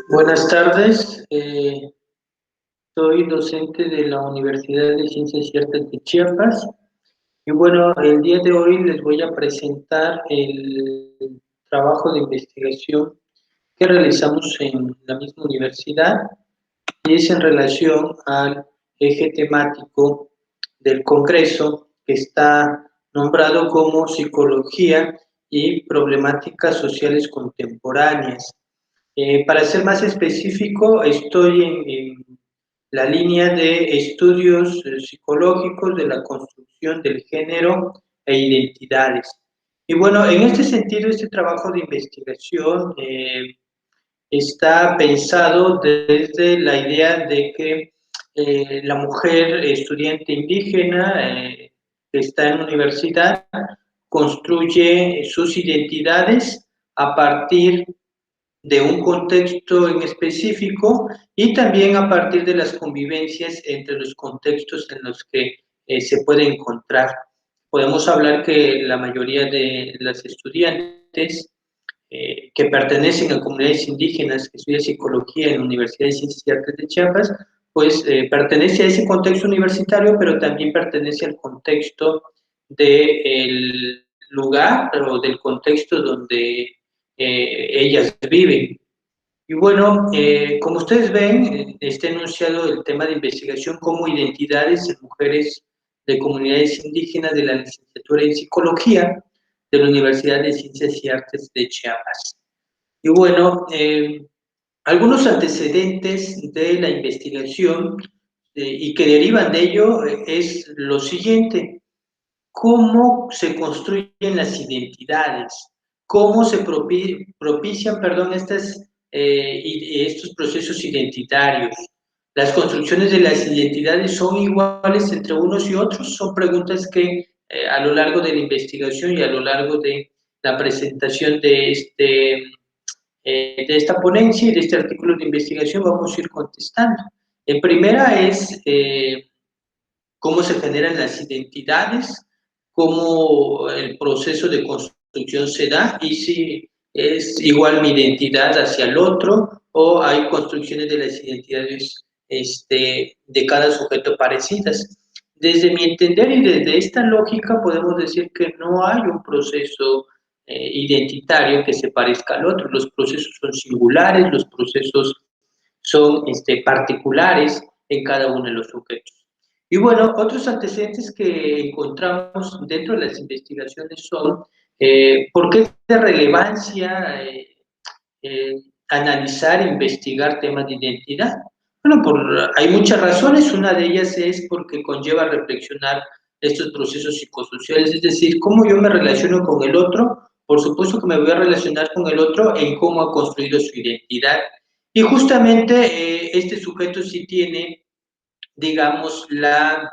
Buenas tardes, soy docente de la Universidad de Ciencias Ciertas de Chiapas y bueno, el día de hoy les voy a presentar el trabajo de investigación que realizamos en la misma universidad y es en relación al eje temático del Congreso que está nombrado como Psicología y Problemáticas Sociales Contemporáneas. Para ser más específico, estoy en la línea de estudios psicológicos de la construcción del género e identidades. Y bueno, en este sentido, este trabajo de investigación está pensado desde la idea de que la mujer estudiante indígena que está en la universidad construye sus identidades a partir de un contexto en específico y también a partir de las convivencias entre los contextos en los que se puede encontrar. Podemos hablar que la mayoría de las estudiantes que pertenecen a comunidades indígenas que estudian psicología en la Universidad de Ciencias y Artes de Chiapas, pues pertenece a ese contexto universitario, pero también pertenece al contexto del lugar o del contexto donde ellas viven. Y bueno, como ustedes ven, está enunciado el tema de investigación como identidades en mujeres de comunidades indígenas de la licenciatura en psicología de la Universidad de Ciencias y Artes de Chiapas. Y bueno, algunos antecedentes de la investigación y que derivan de ello es lo siguiente: cómo se construyen las identidades, cómo se propician, perdón, estos procesos identitarios. Las construcciones de las identidades son iguales entre unos y otros, son preguntas que a lo largo de la investigación y a lo largo de la presentación de esta ponencia y de este artículo de investigación vamos a ir contestando. En primera es cómo se generan las identidades, cómo el proceso de construcción se da y si es igual mi identidad hacia el otro o hay construcciones de las identidades de cada sujeto parecidas. Desde mi entender y desde esta lógica podemos decir que no hay un proceso identitario que se parezca al otro. Los procesos son singulares, los procesos son particulares en cada uno de los sujetos. Y bueno, otros antecedentes que encontramos dentro de las investigaciones son por qué es de relevancia analizar e investigar temas de identidad. Bueno, hay muchas razones. Una de ellas es porque conlleva reflexionar estos procesos psicosociales, es decir, cómo yo me relaciono con el otro. Por supuesto que me voy a relacionar con el otro en cómo ha construido su identidad. Y justamente este sujeto sí tiene, digamos, la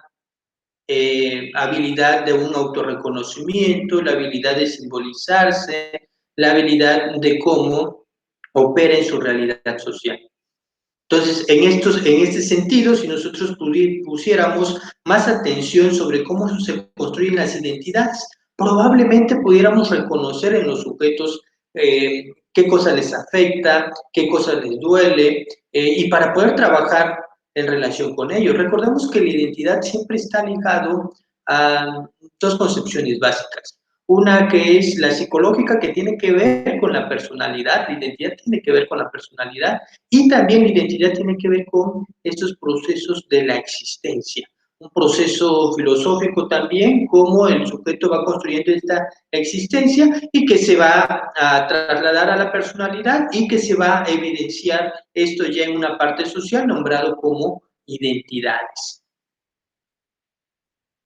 habilidad de un autorreconocimiento, la habilidad de simbolizarse, la habilidad de cómo opera en su realidad social. Entonces, en este sentido, si nosotros pusiéramos más atención sobre cómo se construyen las identidades, probablemente pudiéramos reconocer en los sujetos qué cosa les afecta, qué cosa les duele, y para poder trabajar en relación con ellos. Recordemos que la identidad siempre está ligado a dos concepciones básicas. Una que es la psicológica, que tiene que ver con la personalidad, la identidad tiene que ver con la personalidad, y también la identidad tiene que ver con estos procesos de la existencia. Un proceso filosófico también, cómo el sujeto va construyendo esta existencia y que se va a trasladar a la personalidad y que se va a evidenciar esto ya en una parte social nombrado como identidades.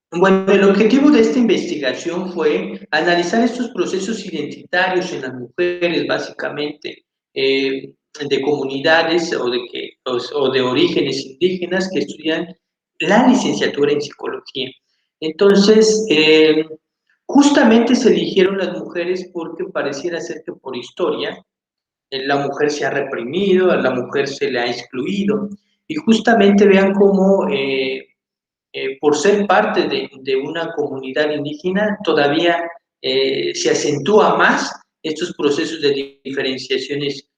Bueno, el objetivo de esta investigación fue analizar estos procesos identitarios en las mujeres, básicamente, de comunidades o de orígenes indígenas que estudian la licenciatura en psicología. Entonces, justamente se eligieron las mujeres porque pareciera ser que por historia la mujer se ha reprimido, a la mujer se le ha excluido, y justamente vean cómo por ser parte de una comunidad indígena, todavía se acentúa más estos procesos de diferenciaciones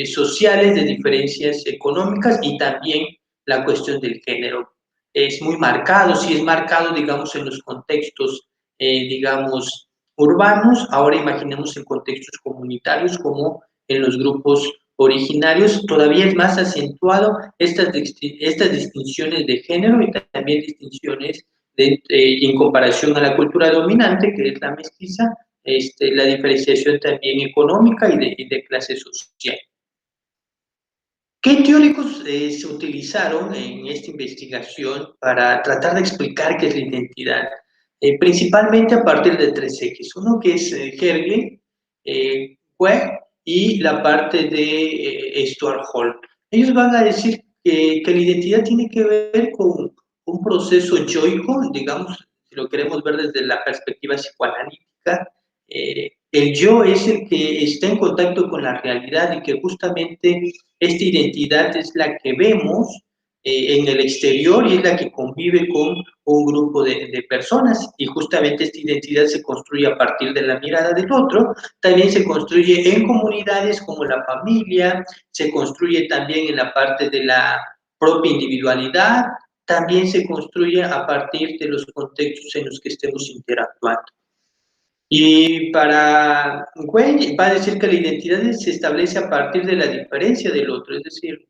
sociales, de diferencias económicas y también la cuestión del género. Es muy marcado, sí es marcado, digamos, en los contextos, digamos, urbanos. Ahora imaginemos en contextos comunitarios como en los grupos originarios, todavía es más acentuado estas distinciones de género y también distinciones en comparación a la cultura dominante, que es la mestiza, la diferenciación también económica y de clase social. ¿Qué teóricos se utilizaron en esta investigación para tratar de explicar qué es la identidad? Principalmente a partir de tres ejes. Uno que es Hergé, Webb y la parte de Stuart Hall. Ellos van a decir que la identidad tiene que ver con un proceso yoico, digamos, si lo queremos ver desde la perspectiva psicoanalítica. El yo es el que está en contacto con la realidad y que justamente esta identidad es la que vemos en el exterior y es la que convive con un grupo de personas y justamente esta identidad se construye a partir de la mirada del otro, también se construye en comunidades como la familia, se construye también en la parte de la propia individualidad, también se construye a partir de los contextos en los que estemos interactuando. Y para Güey va a decir que la identidad se establece a partir de la diferencia del otro, es decir,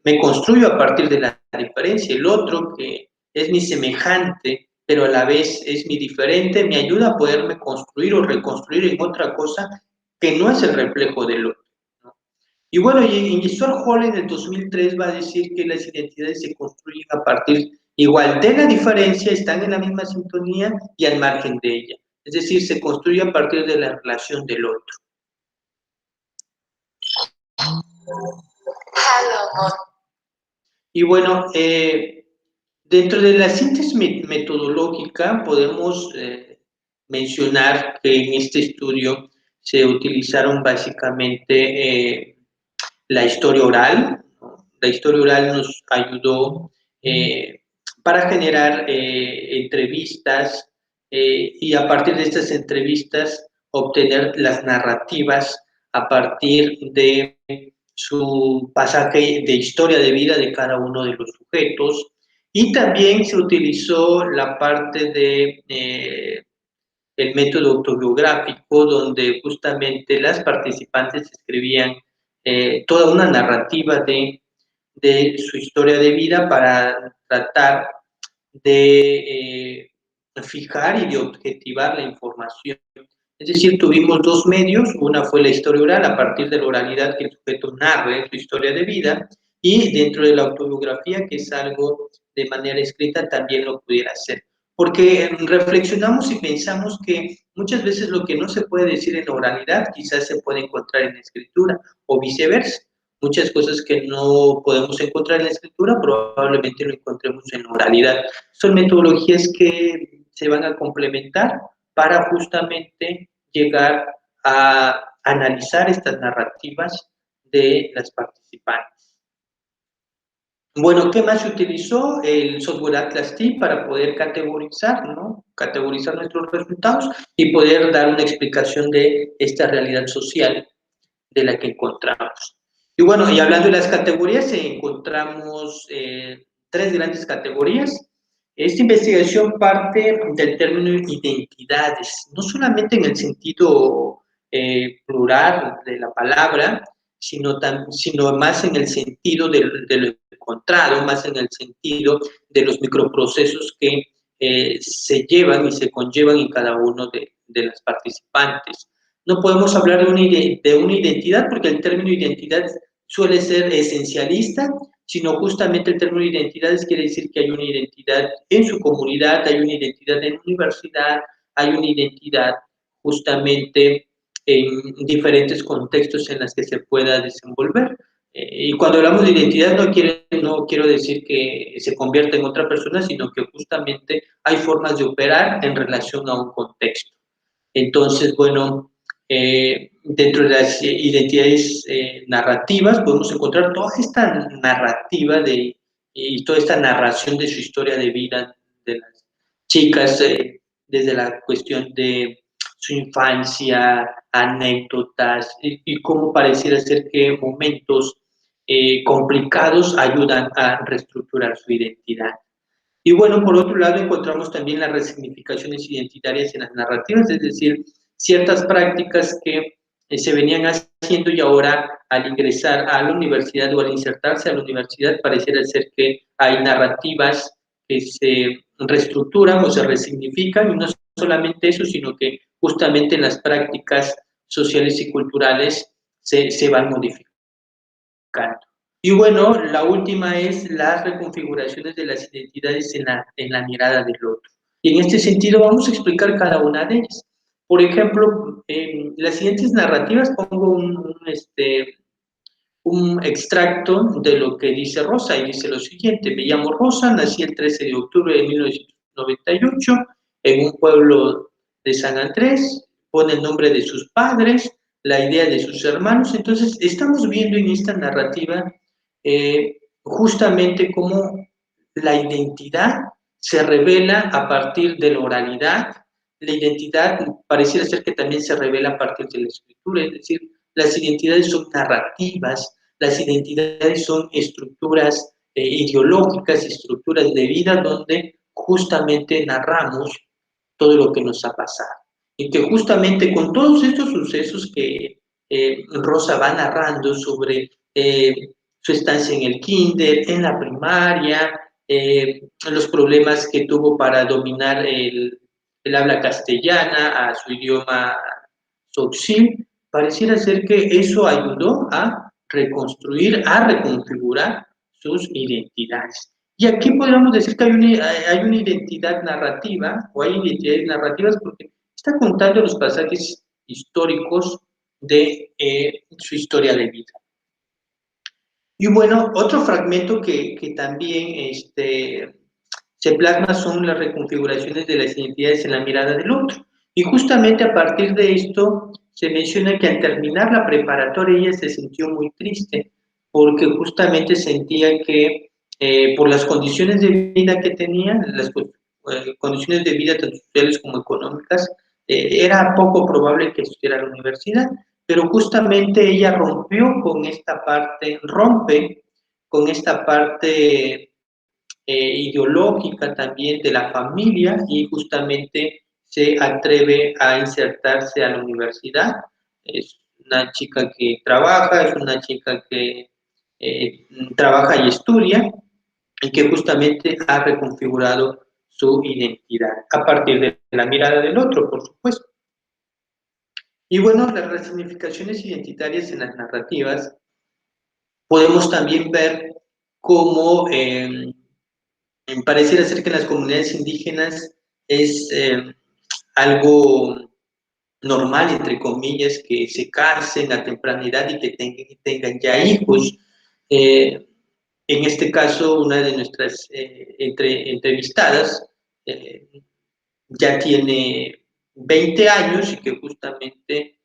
me construyo a partir de la diferencia. El otro, que es mi semejante, pero a la vez es mi diferente, me ayuda a poderme construir o reconstruir en otra cosa que no es el reflejo del otro, ¿no? Y bueno, y Stuart Hall en el 2003 va a decir que las identidades se construyen a partir igual de la diferencia, están en la misma sintonía y al margen de ella. Es decir, se construye a partir de la relación del otro. Y bueno, dentro de la síntesis metodológica podemos mencionar que en este estudio se utilizaron básicamente la historia oral, ¿no? La historia oral nos ayudó para generar entrevistas y a partir de estas entrevistas obtener las narrativas a partir de su pasaje de historia de vida de cada uno de los sujetos. Y también se utilizó la parte de el método autobiográfico, donde justamente las participantes escribían toda una narrativa de su historia de vida para tratar de fijar y de objetivar la información. Es decir, tuvimos dos medios, una fue la historia oral, a partir de la oralidad que el sujeto narre su historia de vida, y dentro de la autobiografía, que es algo de manera escrita, también lo pudiera hacer. Porque reflexionamos y pensamos que muchas veces lo que no se puede decir en la oralidad quizás se puede encontrar en la escritura o viceversa. Muchas cosas que no podemos encontrar en la escritura probablemente lo encontremos en la oralidad. Son metodologías que se van a complementar para justamente llegar a analizar estas narrativas de las participantes. Bueno, ¿qué más se utilizó? El software Atlas T para poder categorizar, ¿no? Categorizar nuestros resultados y poder dar una explicación de esta realidad social de la que encontramos. Y bueno, y hablando de las categorías, encontramos tres grandes categorías. Esta investigación parte del término identidades, no solamente en el sentido plural de la palabra, sino más en el sentido de lo encontrado, más en el sentido de los microprocesos que se llevan y se conllevan en cada uno de las participantes. No podemos hablar de una identidad porque el término identidad suele ser esencialista, sino justamente el término identidades quiere decir que hay una identidad en su comunidad, hay una identidad en la universidad, hay una identidad justamente en diferentes contextos en los que se pueda desenvolver. Y cuando hablamos de identidad no quiero decir que se convierta en otra persona, sino que justamente hay formas de operar en relación a un contexto. Entonces, bueno, dentro de las identidades narrativas podemos encontrar toda esta narrativa y toda esta narración de su historia de vida de las chicas, desde la cuestión de su infancia, anécdotas, y cómo pareciera ser que momentos complicados ayudan a reestructurar su identidad. Y bueno, por otro lado, encontramos también las resignificaciones identitarias en las narrativas, es decir, ciertas prácticas que se venían haciendo y ahora al ingresar a la universidad o al insertarse a la universidad pareciera ser que hay narrativas que se reestructuran o se resignifican, y no solamente eso, sino que justamente las prácticas sociales y culturales se van modificando. Y bueno, la última es las reconfiguraciones de las identidades en la mirada del otro. Y en este sentido vamos a explicar cada una de ellas. Por ejemplo, en las siguientes narrativas pongo un extracto de lo que dice Rosa, y dice lo siguiente: me llamo Rosa, nací el 13 de octubre de 1998 en un pueblo de San Andrés, pone el nombre de sus padres, la idea de sus hermanos. Entonces, estamos viendo en esta narrativa justamente cómo la identidad se revela a partir de la oralidad, la identidad pareciera ser que también se revela a partir de la escritura, es decir, las identidades son narrativas, las identidades son estructuras ideológicas, estructuras de vida donde justamente narramos todo lo que nos ha pasado. Y que justamente con todos estos sucesos que Rosa va narrando sobre su estancia en el kinder, en la primaria, los problemas que tuvo para dominar el habla castellana a su idioma tzotzil, pareciera ser que eso ayudó a reconstruir, a reconfigurar sus identidades. Y aquí podríamos decir que hay una identidad narrativa, o hay identidades narrativas, porque está contando los pasajes históricos de su historia de vida. Y bueno, otro fragmento que también se plasma son las reconfiguraciones de las identidades en la mirada del otro. Y justamente a partir de esto se menciona que al terminar la preparatoria ella se sintió muy triste porque justamente sentía que por las condiciones de vida que tenía, las condiciones de vida tanto sociales como económicas, era poco probable que estudiara la universidad, pero justamente ella rompe con esta parte ideológica también de la familia, y justamente se atreve a insertarse a la universidad. Es una chica que trabaja, es una chica que trabaja y estudia, y que justamente ha reconfigurado su identidad a partir de la mirada del otro, por supuesto. Y bueno, las resignificaciones identitarias en las narrativas podemos también ver cómo pareciera ser que en las comunidades indígenas es algo normal, entre comillas, que se casen a temprana edad y que tengan ya hijos. En este caso, una de nuestras entrevistadas ya tiene 20 años y que justamente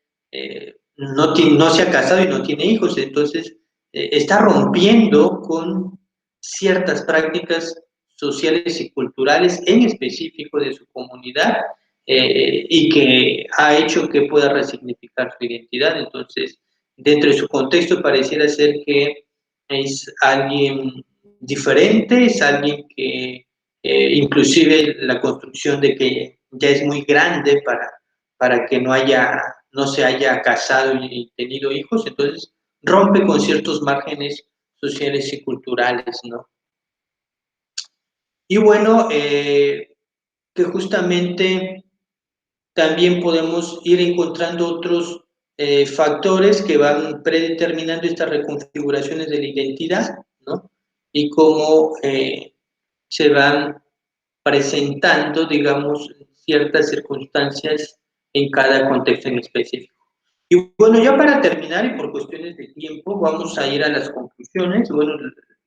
no se ha casado y no tiene hijos, entonces está rompiendo con ciertas prácticas sociales y culturales en específico de su comunidad, y que ha hecho que pueda resignificar su identidad. Entonces, dentro de su contexto pareciera ser que es alguien diferente, es alguien que inclusive la construcción de que ya es muy grande para que no se haya casado y tenido hijos, entonces rompe con ciertos márgenes sociales y culturales, ¿no? Y bueno, que justamente también podemos ir encontrando otros factores que van predeterminando estas reconfiguraciones de la identidad, ¿no? Y cómo se van presentando, digamos, ciertas circunstancias en cada contexto en específico. Y bueno, ya para terminar y por cuestiones de tiempo, vamos a ir a las conclusiones. Bueno,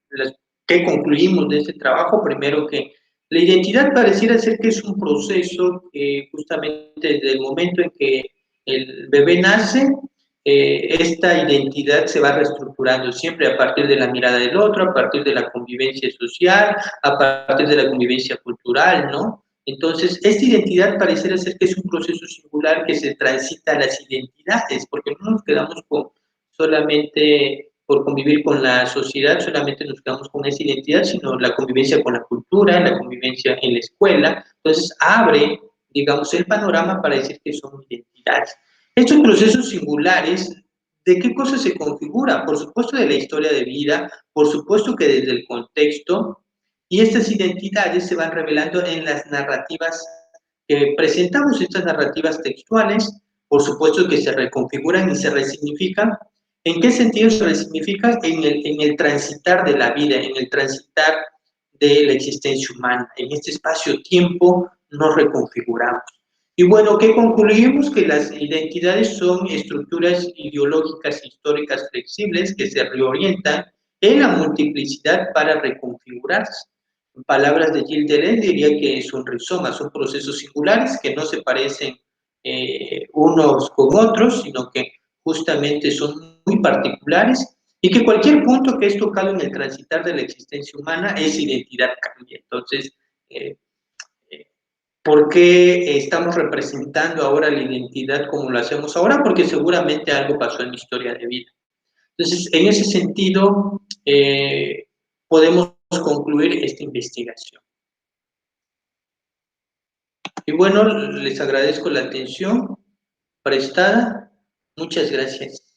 las que concluimos de este trabajo, primero que la identidad pareciera ser que es un proceso que justamente desde el momento en que el bebé nace, esta identidad se va reestructurando siempre a partir de la mirada del otro, a partir de la convivencia social, a partir de la convivencia cultural, ¿no? Entonces, esta identidad pareciera ser que es un proceso singular que se transita a las identidades, porque no nos quedamos con solamente por convivir con la sociedad, solamente nos quedamos con esa identidad, sino la convivencia con la cultura, la convivencia en la escuela. Entonces, abre, digamos, el panorama para decir que son identidades. Estos procesos singulares, ¿de qué cosas se configuran? Por supuesto, de la historia de vida, por supuesto que desde el contexto, y estas identidades se van revelando en las narrativas que presentamos, estas narrativas textuales, por supuesto que se reconfiguran y se resignifican. ¿En qué sentido se resignifican? En el transitar de la vida, en el transitar de la existencia humana. En este espacio-tiempo nos reconfiguramos. Y bueno, ¿qué concluimos? Que las identidades son estructuras ideológicas históricas flexibles que se reorientan en la multiplicidad para reconfigurarse. En palabras de Gilles Deleuze, diría que son rizomas, son procesos singulares que no se parecen unos con otros, sino que justamente son muy particulares y que cualquier punto que es tocado en el transitar de la existencia humana, esa identidad cambia. Entonces, eh, ¿por qué estamos representando ahora la identidad como lo hacemos ahora? Porque seguramente algo pasó en mi historia de vida. Entonces, en ese sentido, podemos concluir esta investigación. Y bueno, les agradezco la atención prestada. Muchas gracias.